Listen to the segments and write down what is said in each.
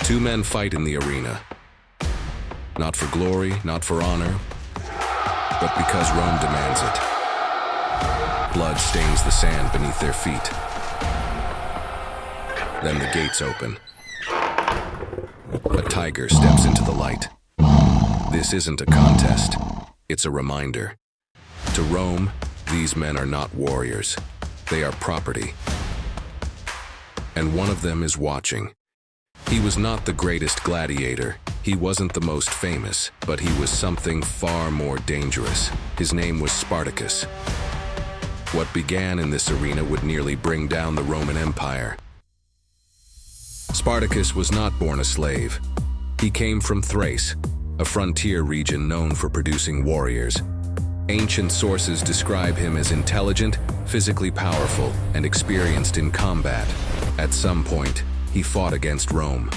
Two men fight in the arena. Not for glory, not for honor, but because Rome demands it. Blood stains the sand beneath their feet. Then the gates open. A tiger steps into the light. This isn't a contest. It's a reminder. To Rome, these men are not warriors. They are property. And one of them is watching. He was not the greatest gladiator. He wasn't the most famous, but he was something far more dangerous. His name was Spartacus. What began in this arena would nearly bring down the Roman Empire. Spartacus was not born a slave. He came from Thrace, a frontier region known for producing warriors. Ancient sources describe him as intelligent, physically powerful, and experienced in combat. At some point, he fought against Rome.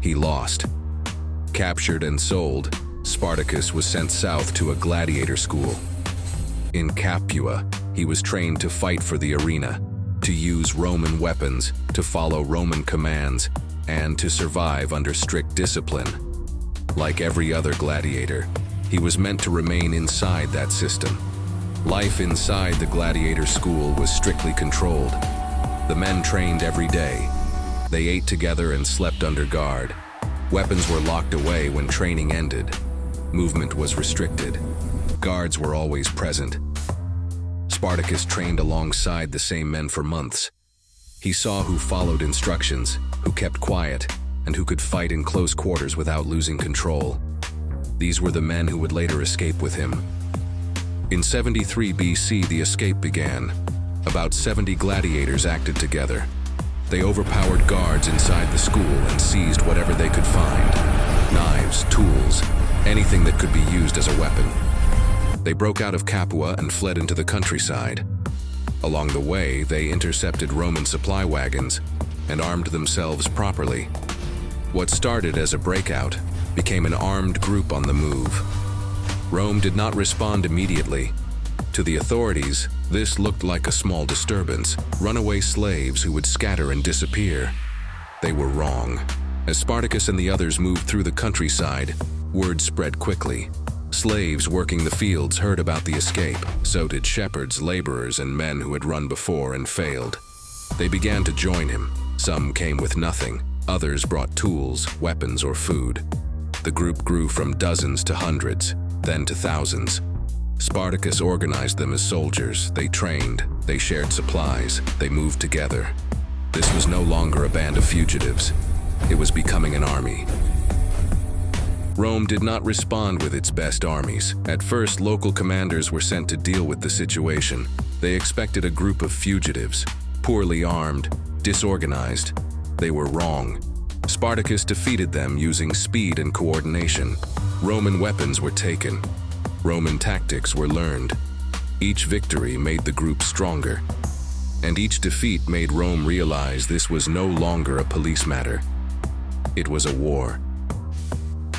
He lost. Captured and sold, Spartacus was sent south to a gladiator school. In Capua, he was trained to fight for the arena, to use Roman weapons, to follow Roman commands, and to survive under strict discipline. Like every other gladiator, he was meant to remain inside that system. Life inside the gladiator school was strictly controlled. The men trained every day. They ate together and slept under guard. Weapons were locked away when training ended. Movement was restricted. Guards were always present. Spartacus trained alongside the same men for months. He saw who followed instructions, who kept quiet, and who could fight in close quarters without losing control. These were the men who would later escape with him. In 73 BC, the escape began. About 70 gladiators acted together. They overpowered guards inside the school and seized whatever they could find. Knives, tools, anything that could be used as a weapon. They broke out of Capua and fled into the countryside. Along the way, they intercepted Roman supply wagons and armed themselves properly. What started as a breakout became an armed group on the move. Rome did not respond immediately. To the authorities, this looked like a small disturbance, runaway slaves who would scatter and disappear. They were wrong. As Spartacus and the others moved through the countryside, word spread quickly. Slaves working the fields heard about the escape, so did shepherds, laborers, and men who had run before and failed. They began to join him. Some came with nothing. Others brought tools, weapons, or food. The group grew from dozens to hundreds, then to thousands. Spartacus organized them as soldiers. They trained, they shared supplies, they moved together. This was no longer a band of fugitives. It was becoming an army. Rome did not respond with its best armies. At first, local commanders were sent to deal with the situation. They expected a group of fugitives, poorly armed, disorganized. They were wrong. Spartacus defeated them using speed and coordination. Roman weapons were taken. Roman tactics were learned. Each victory made the group stronger. And each defeat made Rome realize this was no longer a police matter. It was a war.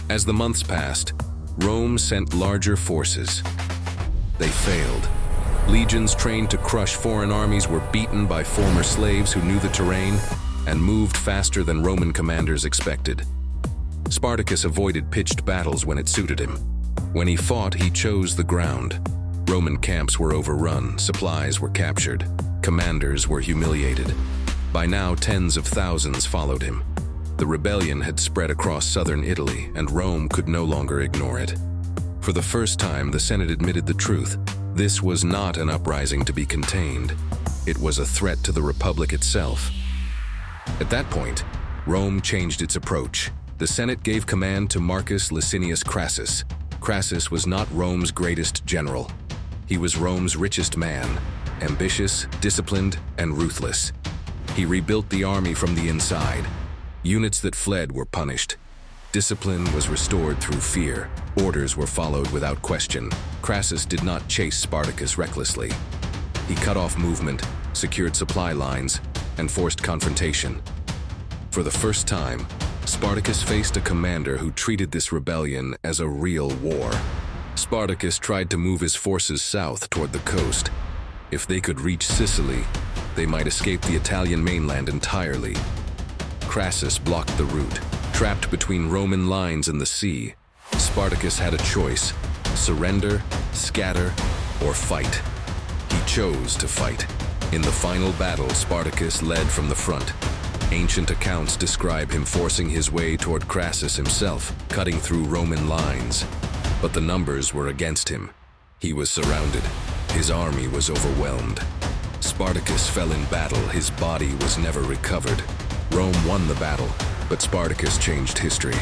As the months passed, Rome sent larger forces. They failed. Legions trained to crush foreign armies were beaten by former slaves who knew the terrain and moved faster than Roman commanders expected. Spartacus avoided pitched battles when it suited him. When he fought, he chose the ground. Roman camps were overrun, supplies were captured, commanders were humiliated. By now, tens of thousands followed him. The rebellion had spread across southern Italy, and Rome could no longer ignore it. For the first time, the Senate admitted the truth. This was not an uprising to be contained. It was a threat to the Republic itself. At that point, Rome changed its approach. The Senate gave command to Marcus Licinius Crassus. Crassus was not Rome's greatest general. He was Rome's richest man, ambitious, disciplined, and ruthless. He rebuilt the army from the inside. Units that fled were punished. Discipline was restored through fear. Orders were followed without question. Crassus did not chase Spartacus recklessly. He cut off movement, secured supply lines, and forced confrontation. For the first time, Spartacus faced a commander who treated this rebellion as a real war. Spartacus tried to move his forces south toward the coast. If they could reach Sicily, they might escape the Italian mainland entirely. Crassus blocked the route, Trapped between Roman lines and the sea, Spartacus had a choice: surrender, scatter, or fight. He chose to fight. In the final battle, Spartacus led from the front. Ancient accounts describe him forcing his way toward Crassus himself, cutting through Roman lines. But the numbers were against him. He was surrounded. His army was overwhelmed. Spartacus fell in battle. His body was never recovered. Rome won the battle, but Spartacus changed history.